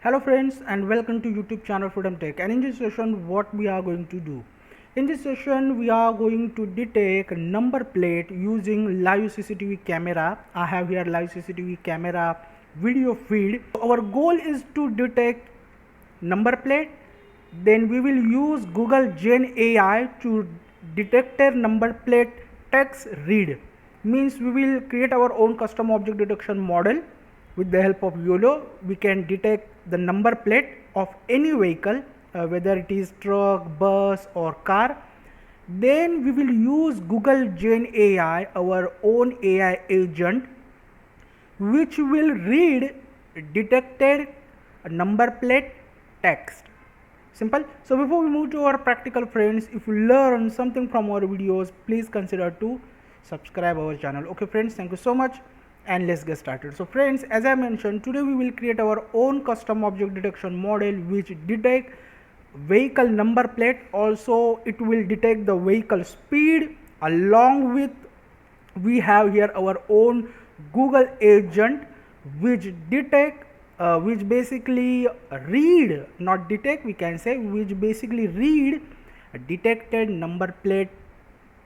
Hello friends and welcome to YouTube channel Freedom Tech, and in this session what we are going to do. In this session we are going to detect number plate using live CCTV camera. I have here live CCTV camera video feed. Our goal is to detect number plate. Then we will use Google Gen AI to detect a number plate text read. Means we will create our own custom object detection model. With the help of YOLO, we can detect the number plate of any vehicle, whether it is truck, bus or car. Then we will use Google Gen AI, our own AI agent, which will read detected number plate text. Simple. So before we move to our practical, friends, if you learn something from our videos, please consider to subscribe our channel. Okay friends, thank you so much, and let's get started. So friends, as I mentioned, today we will create our own custom object detection model which detect vehicle number plate. Also it will detect the vehicle speed. Along with, we have here our own Google agent which detect which basically read, not detect, we can say, which basically read detected number plate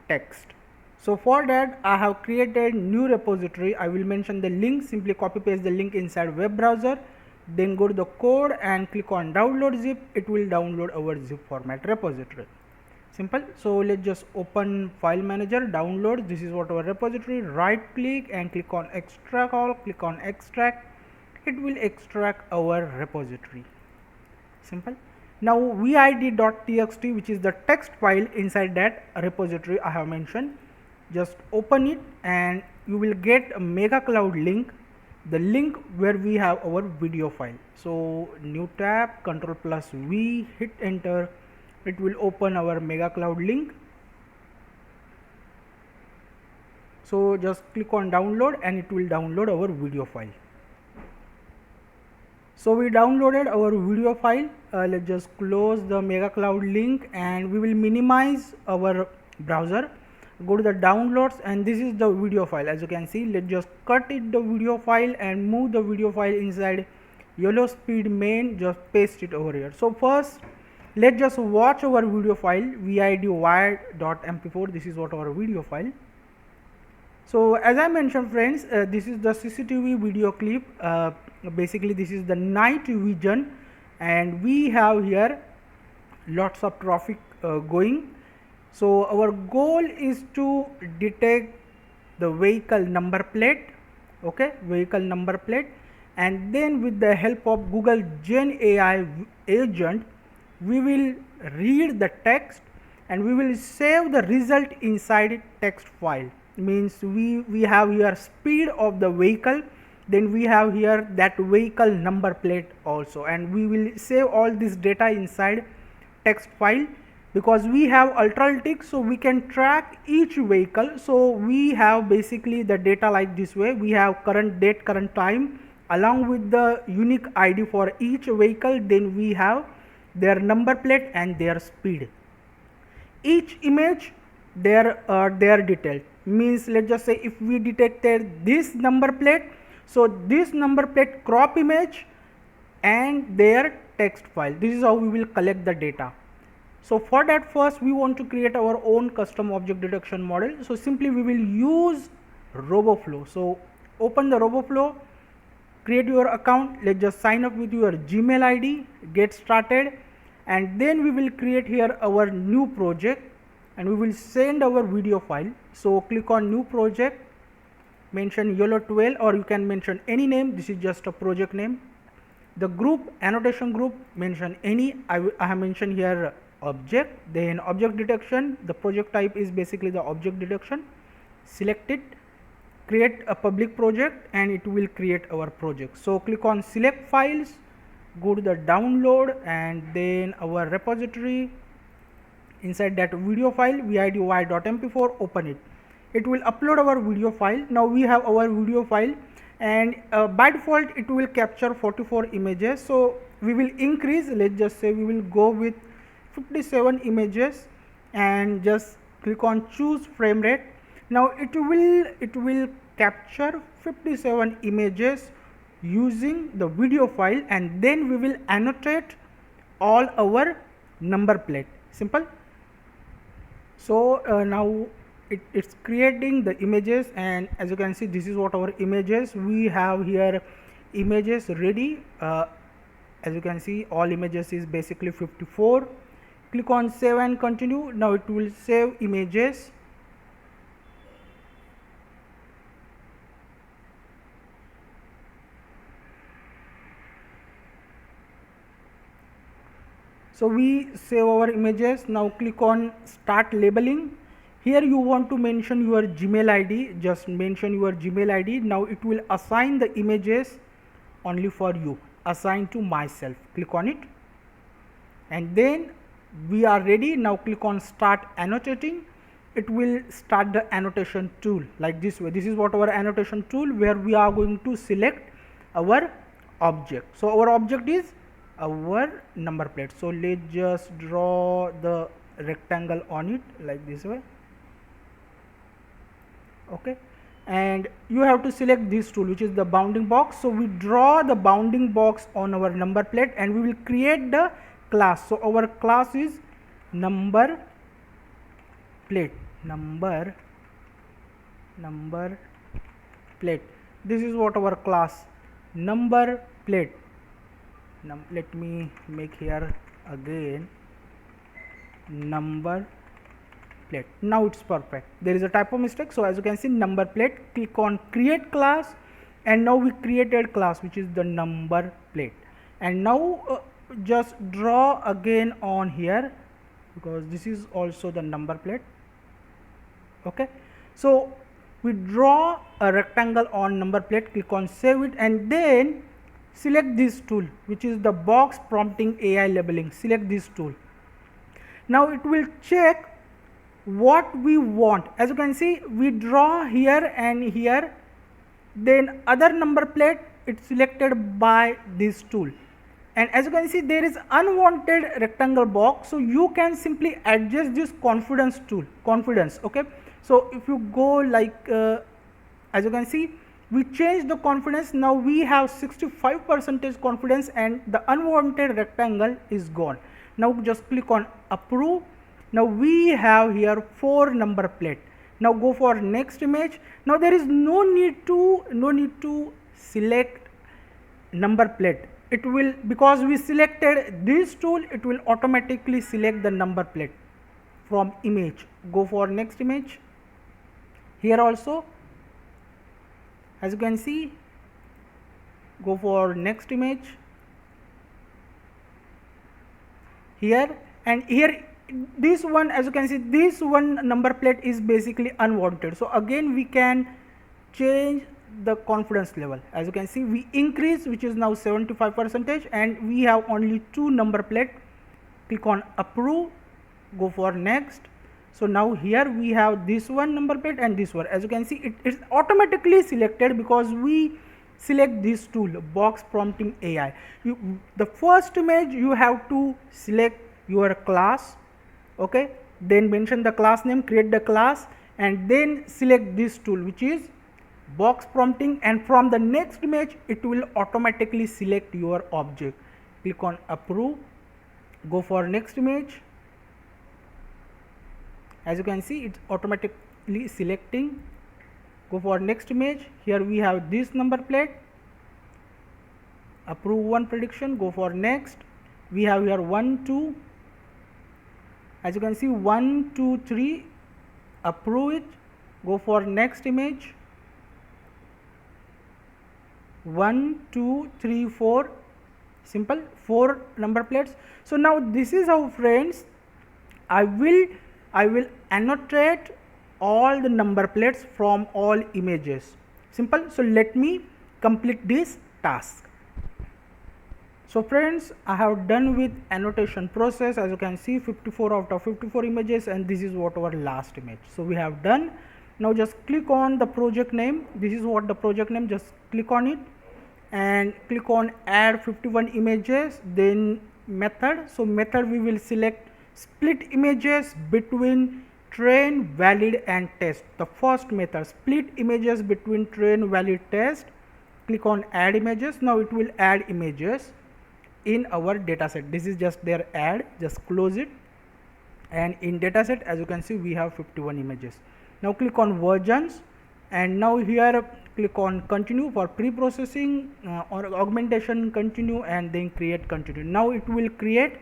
text. So for that I have created new repository. I will mention the link. Simply copy paste the link inside web browser, then go to the code and click on download zip. It will download our zip format repository. Simple. So let's just open file manager, download. This is what our repository. Right click and click on extract all. Click on extract. It will extract our repository. Simple. Now vid.txt, which is the text file inside that repository I have mentioned, just open it and you will get a mega cloud link, the link where we have our video file. So new tab, Ctrl+V, hit enter. It will open our mega cloud link. So just click on download and it will download our video file. So we downloaded our video file. Let's just close the mega cloud link and we will minimize our browser. Go to the downloads and this is the video file. As you can see, let's just cut it the video file and move the video file inside YOLO speed main. Just paste it over here. So first let's just watch our video file vid.mp4. This is what our video file. So as I mentioned friends, this is the CCTV video clip. Basically this is the night vision and we have here lots of traffic going. So our goal is to detect the vehicle number plate, okay, vehicle number plate, and then with the help of Google Gen AI agent we will read the text and we will save the result inside text file. Means we have here speed of the vehicle, then we have here that vehicle number plate also, and we will save all this data inside text file. Because we have ultralytics, so we can track each vehicle. So we have basically the data like this way. We have current date, current time, along with the unique ID for each vehicle. Then we have their number plate and their speed. Each image their detail. Means let's just say if we detected this number plate, so this number plate crop image and their text file. This is how we will collect the data. So for that, first we want to create our own custom object detection model. So simply we will use RoboFlow. So open the RoboFlow, create your account. Let's just sign up with your Gmail ID, get started, and then we will create here our new project and we will send our video file. So click on new project, mention YOLO 12 or you can mention any name. This is just a project name. The group, annotation group, mention any. I have mentioned here object, then object detection. The project type is basically the object detection. Select it, create a public project and it will create our project. So click on select files, go to the download and then our repository. Inside that video file vid.mp4, open it. It will upload our video file. Now we have our video file and by default it will capture 44 images. So we will increase, let's just say we will go with 57 images and just click on choose frame rate. Now it will capture 57 images using the video file, and then we will annotate all our number plate. Simple. So now it's creating the images, and as you can see, this is what our images. We have here images ready. As you can see, all images is basically 54. Click on save and continue. Now it will save images. So we save our images. Now click on start labeling. Here you want to mention your Gmail ID. Just mention your Gmail ID. Now it will assign the images only for you. Assign to myself. Click on it. And then we are ready. Now click on start annotating. It will start the annotation tool like this way. This is what our annotation tool, where we are going to select our object. So our object is our number plate. So let's just draw the rectangle on it like this way. Okay, and you have to select this tool, which is the bounding box. So we draw the bounding box on our number plate, and we will create the class. So our class is number plate. Number plate. This is what our class, number plate. Now let me make here again number plate. Now it's perfect. There is a typo mistake. So as you can see, number plate. Click on create class, and now we created class, which is the number plate. And now just draw again on here, because this is also the number plate. Okay, so we draw a rectangle on number plate. Click on save it, and then select this tool, which is the box prompting AI labeling. Select this tool. Now it will check what we want. As you can see, we draw here and here, then other number plate, it's selected by this tool. And as you can see, there is unwanted rectangle box, so you can simply adjust this confidence tool, confidence. Okay, so if you go like as you can see, we change the confidence. Now we have 65% confidence, and the unwanted rectangle is gone. Now just click on approve. Now we have here 4 number plate. Now go for next image. Now there is no need to select number plate. It will, because we selected this tool, it will automatically select the number plate from image. Go for next image. Here also, as you can see, go for next image here, and here this one, as you can see, this one number plate is basically unwanted. So again we can change the confidence level. As you can see, we increase, which is now 75%, and we have only 2 number plate. Click on approve, go for next. So now here we have this one number plate and this one. As you can see, it is automatically selected because we select this tool, box prompting AI. The first image you have to select your class. Okay, then mention the class name, create the class, and then select this tool, which is box prompting, and from the next image it will automatically select your object. Click on approve, go for next image. As you can see, it's automatically selecting. Go for next image. Here we have this number plate. Approve one prediction, go for next. We have here 1 2. As you can see, 1 2 3, approve it. Go for next image. 1 2 3 4. Simple, 4 number plates. So now this is how, friends, I will annotate all the number plates from all images. Simple. So let me complete this task. So friends, I have done with annotation process. As you can see, 54 out of 54 images, and this is what our last image. So we have done. Now just click on the project name. This is what the project name, just click on it and click on add 51 images, then method. So method, we will select split images between train, valid and test. The first method, split images between train, valid, test. click on add images. Now it will add images in our dataset. This is just their add, just close it, and in dataset as you can see we have 51 images. Now click on versions, and now here click on continue for pre-processing or augmentation, continue, and then create, continue. Now it will create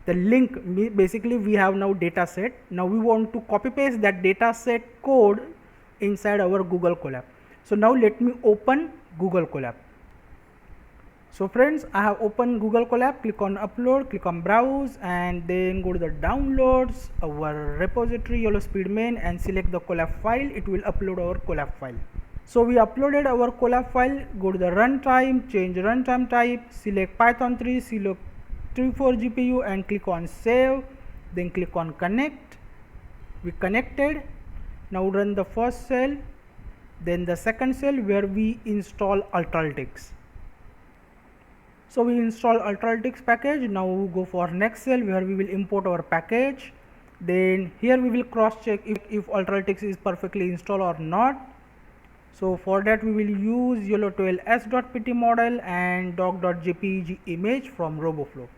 the link. Basically we have now data set. Now we want to copy paste that data set code inside our Google Colab. So now let me open Google Colab. So friends, I have opened Google Colab. Click on upload, click on browse, and then go to the downloads, our repository YOLO speed main, and select the Colab file. It will upload our Colab file. So we uploaded our Colab file. Go to the runtime, change runtime type, select Python 3, select 34 GPU, and click on save. Then click on connect. We connected. Now run the first cell, then the second cell where we install Ultraltix. So we install Ultraltix package. Now go for next cell where we will import our package. Then here we will cross check if Ultraltix is perfectly installed or not. So for that we will use YOLO12s.pt model and doc.jpg image from RoboFlow.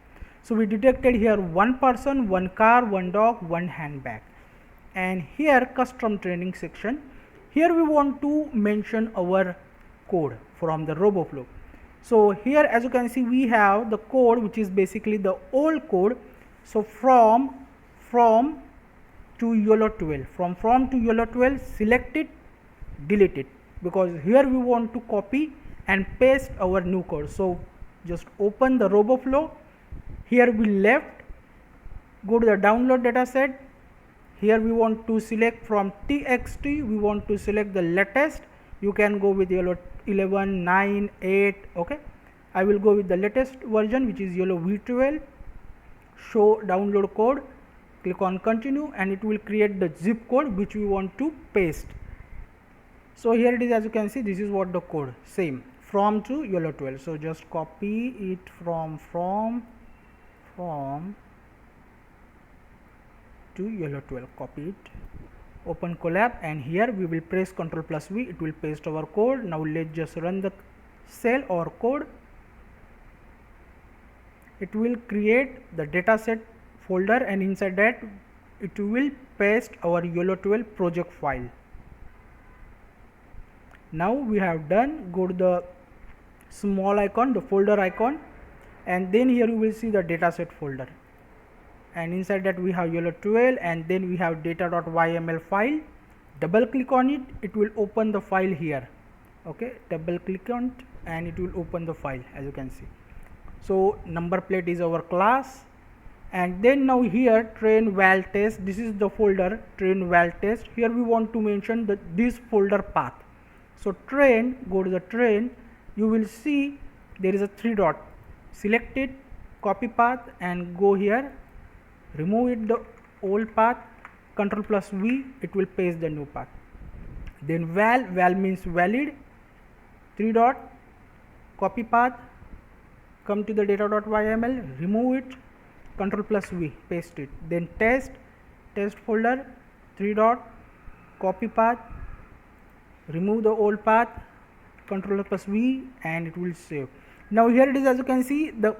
So we detected here one person, one car, one dog, one handbag. And here custom training section. Here we want to mention our code from the RoboFlow. So here as you can see we have the code which is basically the old code. So from to YOLO12, from to YOLO12, select it, delete it, because here we want to copy and paste our new code. So just open the RoboFlow. Here we left, go to the download dataset. Here we want to select from txt, we want to select the latest. You can go with YOLO 11, 9, 8. Okay, I will go with the latest version which is YOLO v12. Show download code, click on continue, and it will create the zip code which we want to paste. So here it is, as you can see this is what the code, same, from to YOLO 12. So just copy it from to YOLO 12, copy it, open Colab, and here we will press Ctrl+V, it will paste our code. Now let's just run the cell or code. It will create the dataset folder, and inside that it will paste our YOLO 12 project file. Now we have done. Go to the small icon, the folder icon, and then here you will see the dataset folder, and inside that we have YOLO 12, and then we have data.yml file. Double click on it, it will open the file here. Okay, double click on it and it will open the file, as you can see. So number plate is our class, and then now here train val test, this is the folder train val test. Here we want to mention this folder path. So train, go to the train, you will see there is a 3 dot, select it, copy path, and go here, remove it the old path, Ctrl+V, it will paste the new path. Then val means valid, 3 dot, copy path, come to the data.yml, remove it, Ctrl+V, paste it. Then test folder, 3 dot, copy path, remove the old path, Ctrl+V, and it will save. Now here it is, as you can see the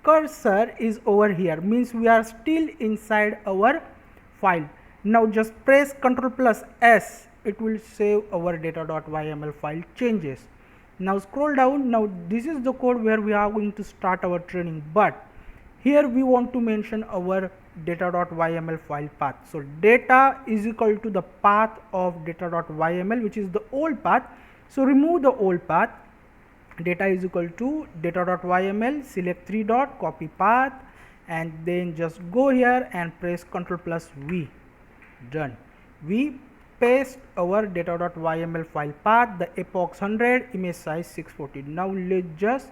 cursor is over here, means we are still inside our file. Now just press Ctrl+S, it will save our data.yml file changes. Now scroll down. Now this is the code where we are going to start our training, but here we want to mention our data.yml file path. So data is equal to the path of data.yml, which is the old path. So remove the old path, data is equal to data.yml, select 3 dot, copy path, and then just go here and press Ctrl+V, done. We paste our data.yml file path, the epochs 100, image size 640. Now let's just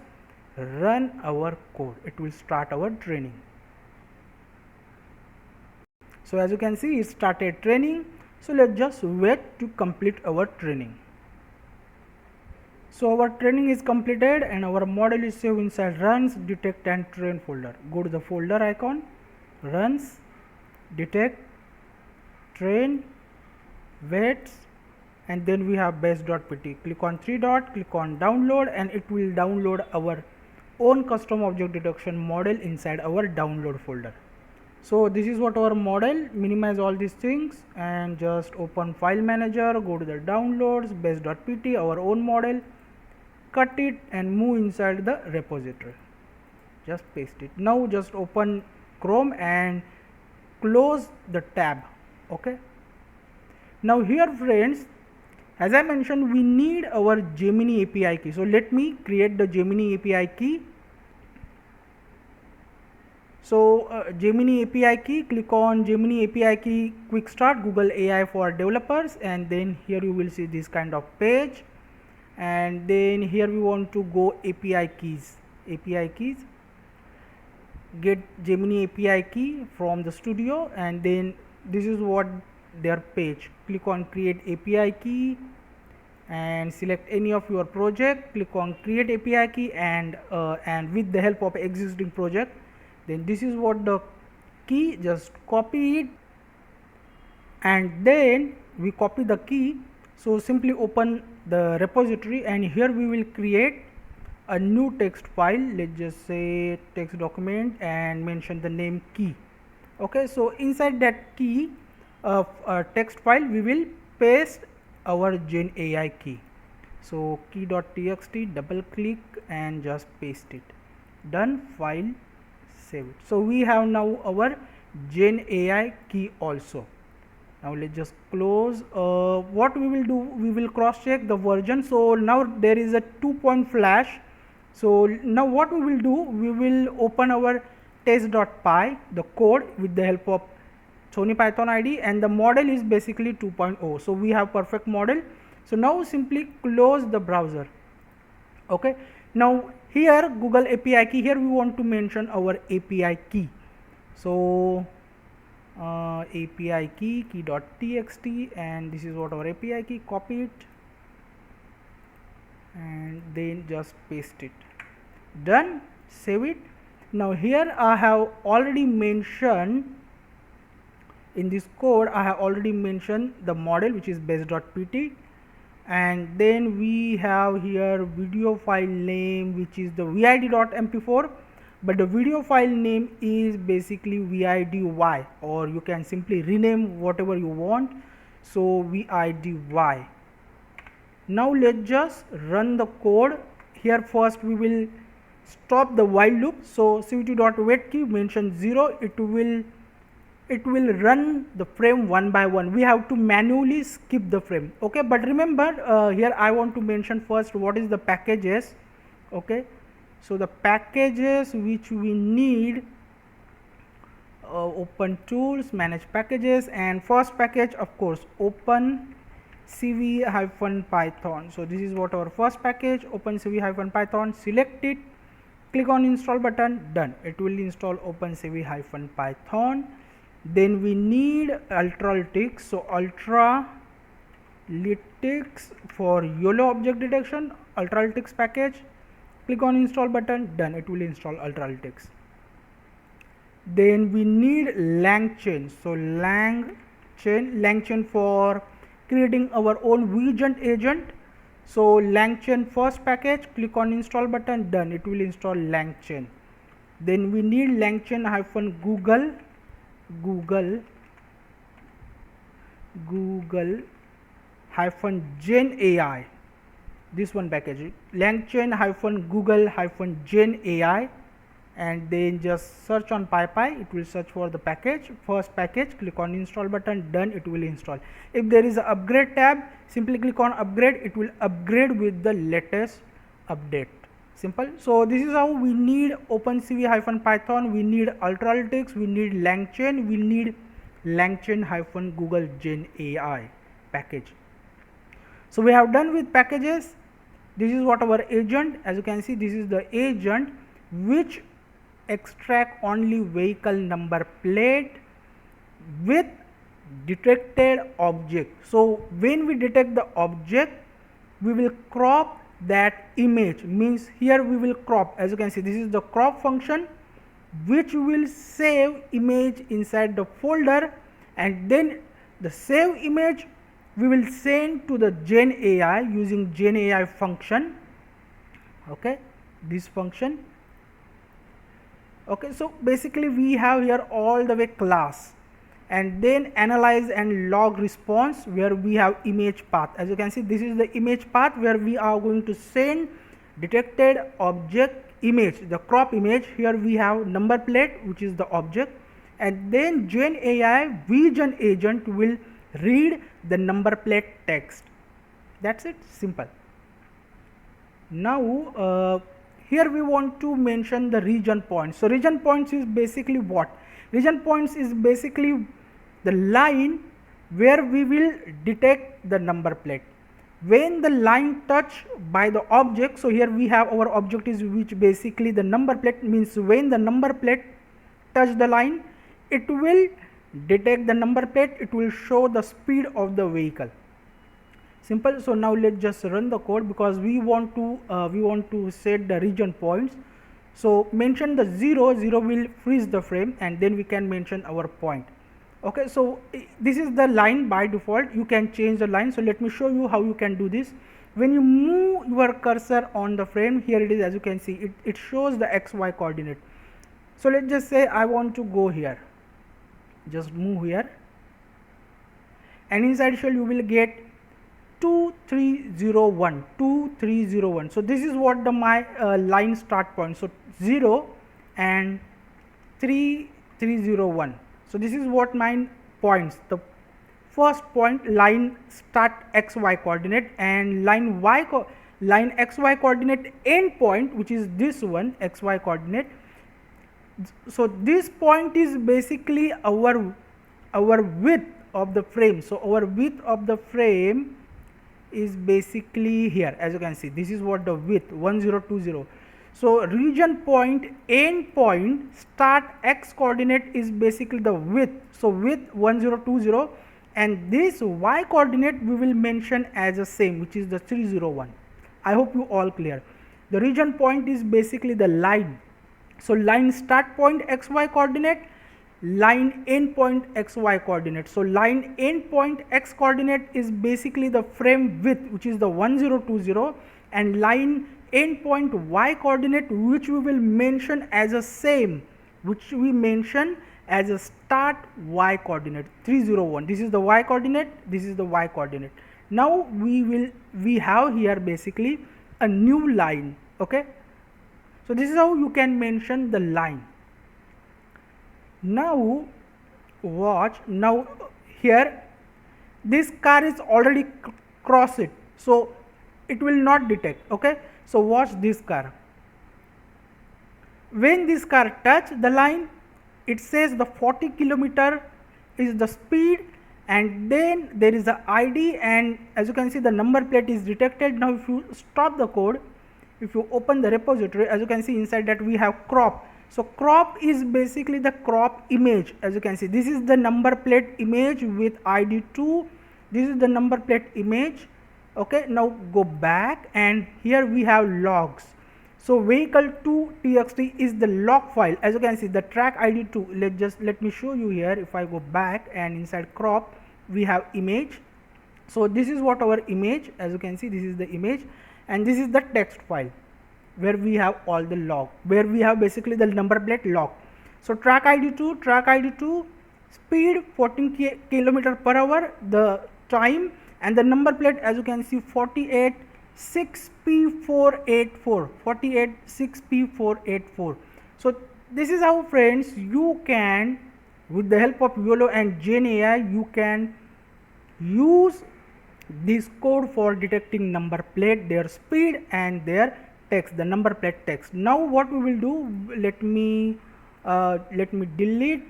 run our code, it will start our training. So as you can see it started training. So let's just wait to complete our training. So our training is completed and our model is saved inside runs, detect, and train folder. Go to the folder icon, runs, detect, train, weights, and then we have base.pt. Click on three dot, click on download, and it will download our own custom object detection model inside our download folder. So this is what our model. Minimize all these things and just open file manager, go to the downloads, base.pt, our own model, cut it and move inside the repository. Just paste it. Now just open Chrome and close the tab. Okay. Now here friends, as I mentioned, we need our Gemini API key. So let me create the Gemini API key. So Gemini API key, click on Gemini API key quick start Google AI for developers, and then here you will see this kind of page, and then here we want to go API keys. Get Gemini API key from the studio, and then this is what their page. Click on create API key and select any of your project. Click on create API key and with the help of existing project, then this is what the key. Just copy it, and then we copy the key. So simply open the repository, and here we will create a new text file. Let's just say text document and mention the name key. Okay, so inside that key of text file we will paste our Gen AI key. So key.txt, double click and just paste it. Done. File, save it. So we have now our Gen AI key also. Now let's just close. What we will do, we will cross check the version. So now there is a 2 flash. So now what we will do, we will open our test.py, the code, with the help of Sony Python IDE, and the model is basically 2.0. So we have perfect model. So now simply close the browser. Okay. Now here Google API key, here we want to mention our API key. So API key, key.txt, and this is what our API key. Copy it and then just paste it. Done. Save it. Now here I have already mentioned in this code, I have already mentioned the model, which is base.pt, and then we have here video file name, which is the vid.mp4, but the video file name is basically vidy, or you can simply rename whatever you want. So vidy. Now let's just run the code. Here first we will stop the while loop. So cvt.wait key, mention 0, it will run the frame one by one. We have to manually skip the frame. Okay, but remember here I want to mention first what is the packages. Okay, so the packages which we need, open tools, manage packages, and first package of course open cv-python. So this is what our first package, open cv-python. Select it, click on install button. Done. It will install open cv-python. Then we need Ultralytics. So Ultralytics for YOLO object detection, Ultralytics package. Click on install button. Done. It will install Ultralytics. Then we need LangChain. So LangChain for creating our own Vision agent. So LangChain first package. Click on install button. Done. It will install LangChain. Then we need LangChain Google-Gen AI. This one package, LangChain-Google-Gen AI, and then just search on PyPy. It will search for the package, first package. Click on install button. Done. It will install. If there is an upgrade tab, simply click on upgrade. It will upgrade with the latest update. Simple. So this is how we need OpenCV-Python, we need Ultralytics, we need LangChain, we need LangChain-Google-Gen AI package. So we have done with packages. This is what our agent, as you can see, this is the agent which extract only vehicle number plate with detected object. So when we detect the object, we will crop that image. Means here we will crop, as you can see, this is the crop function which will save image inside the folder, and then the save image we will send to the Gen AI using Gen AI function. Okay, this function. Okay, so basically we have here all the way class, and then analyze and log response, where we have image path. As you can see, this is the image path where we are going to send detected object image, the crop image. Here we have number plate, which is the object, and then Gen AI vision agent will read the number plate text. That's it, simple. Now here we want to mention the region points. So region points is basically what? Region points is basically the line where we will detect the number plate. When the line touch by the object, so here we have our object is which basically the number plate, means when the number plate touch the line, it will detect the number plate, it will show the speed of the vehicle. Simple. So now let's just run the code, because we want to set the region points. So mention the 0 will freeze the frame, and then we can mention our point. Okay, so this is the line by default. You can change the line. So let me show you how you can do this. When you move your cursor on the frame, here it is, as you can see, it shows the XY coordinate. So let's just say I want to go here, just move here, and inside shell you will get 2301, 2301. So this is what the my line start point. So 0 and 3301. So this is what my points. The first point, line start XY coordinate, and line XY coordinate end point, which is this one, XY coordinate. So this point is basically our width of the frame. So our width of the frame is basically here, as you can see, this is what the width 1020. So region point end point start X coordinate is basically the width. So width 1020, and this Y coordinate we will mention as the same, which is the 301. I hope you all clear. The region point is basically the line. So line start point XY coordinate, line end point XY coordinate. So line end point X coordinate is basically the frame width, which is the 1020, and line end point Y coordinate, which we will mention as a same, which we mention as a start Y coordinate 301. This is the Y coordinate, this is the Y coordinate. Now we have here basically a new line. Okay, so this is how you can mention the line. Now watch, now here this car is already crossed it, so it will not detect. Okay, so watch this car. When this car touch the line, it says the 40 kilometer is the speed, and then there is the ID, and as you can see the number plate is detected. Now if you stop the code, if you open the repository, as you can see inside that we have crop. So crop is basically the crop image. As you can see, this is the number plate image with ID 2. This is the number plate image. Okay, now go back, and here we have logs. So vehicle 2 txt is the log file. As you can see, the track ID 2. Let me show you here. If I go back, and inside crop we have image. So this is what our image. As you can see, this is the image, and this is the text file, where we have all the log, where we have basically the number plate log. So track ID 2, speed 14 km per hour, the time, and the number plate, as you can see, 486P484, 486P484. So this is how, friends, you can, with the help of YOLO and Gen AI, you can use this code for detecting number plate, their speed, and their text, the number plate text. Now what we will do, let me delete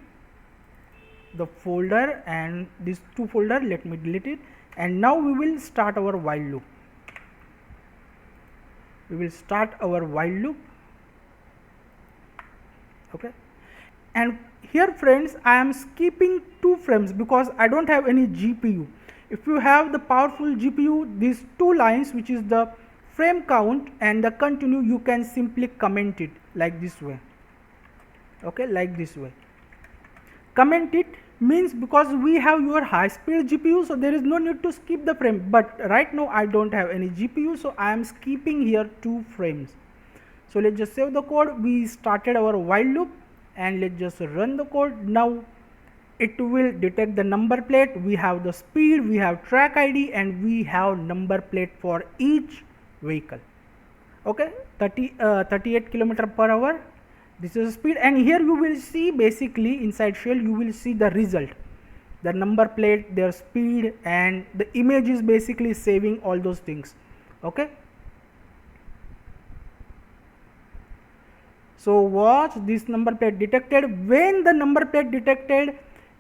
the folder, and these two folder, let me delete it, and now we will start our while loop. We will start our while loop. Okay, and here, friends, I am skipping 2 frames because I don't have any GPU. If you have the powerful GPU, these 2 lines, which is the frame count and the continue, you can simply comment it like this way. Okay, like this way. Comment it means because we have your high speed GPU, so there is no need to skip the frame. But right now I don't have any GPU, so I am skipping here 2 frames. So let's just save the code. We started our while loop and let's just run the code. Now it will detect the number plate. We have the speed, we have track ID, and we have number plate for each vehicle. Okay, 38 kilometer per hour. This is speed, and here you will see basically inside shell you will see the result, the number plate, their speed, and the image is basically saving all those things. Okay, so watch this number plate detected. When the number plate detected,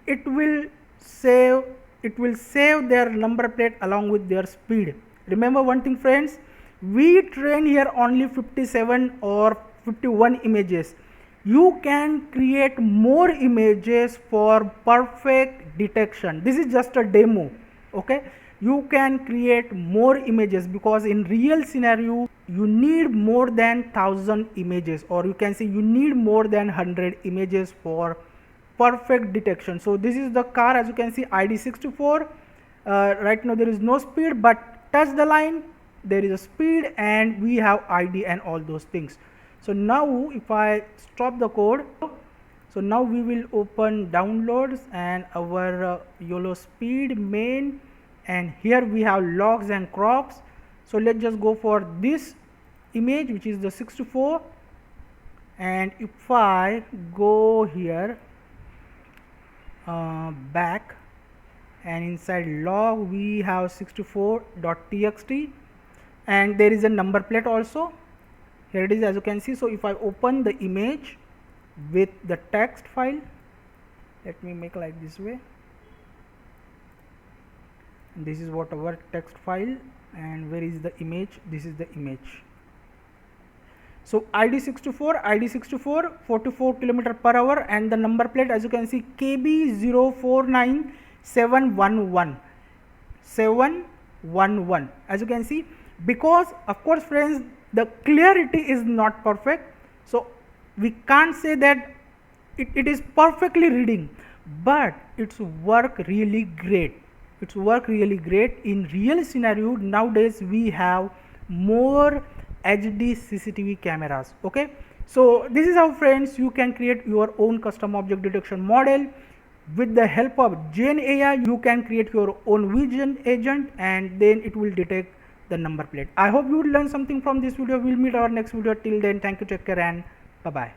it will save their number plate along with their speed. Remember one thing friends, we train here only 57 or 51 images. You can create more images for perfect detection. This is just a demo. Okay, you can create more images because in real scenario you need more than 1000 images, or you can say you need more than 100 images for perfect detection. So this is the car, as you can see, ID64. Right now there is no speed, but touch the line, there is a speed, and we have ID and all those things. So now if I stop the code, so now we will open downloads and our YOLO speed main, and here we have logs and crops. So let's just go for this image, which is the 64, and if I go here back, and inside log we have 64.txt, and there is a number plate also. Here it is, as you can see. So if I open the image with the text file, let me make like this way. This is what our text file, and where is the image? This is the image. So ID64 44 kilometer per hour, and the number plate, as you can see, KB049711 711, as you can see. Because of course friends, the clarity is not perfect, so we can't say that it is perfectly reading, but it's work really great. It's work really great in real scenario. Nowadays we have more HD CCTV cameras. Okay, so this is how friends you can create your own custom object detection model. With the help of Gen AI, you can create your own vision agent, and then it will detect the number plate. I hope you will learn something from this video. We'll meet our next video. Till then, thank you, take care, and bye bye.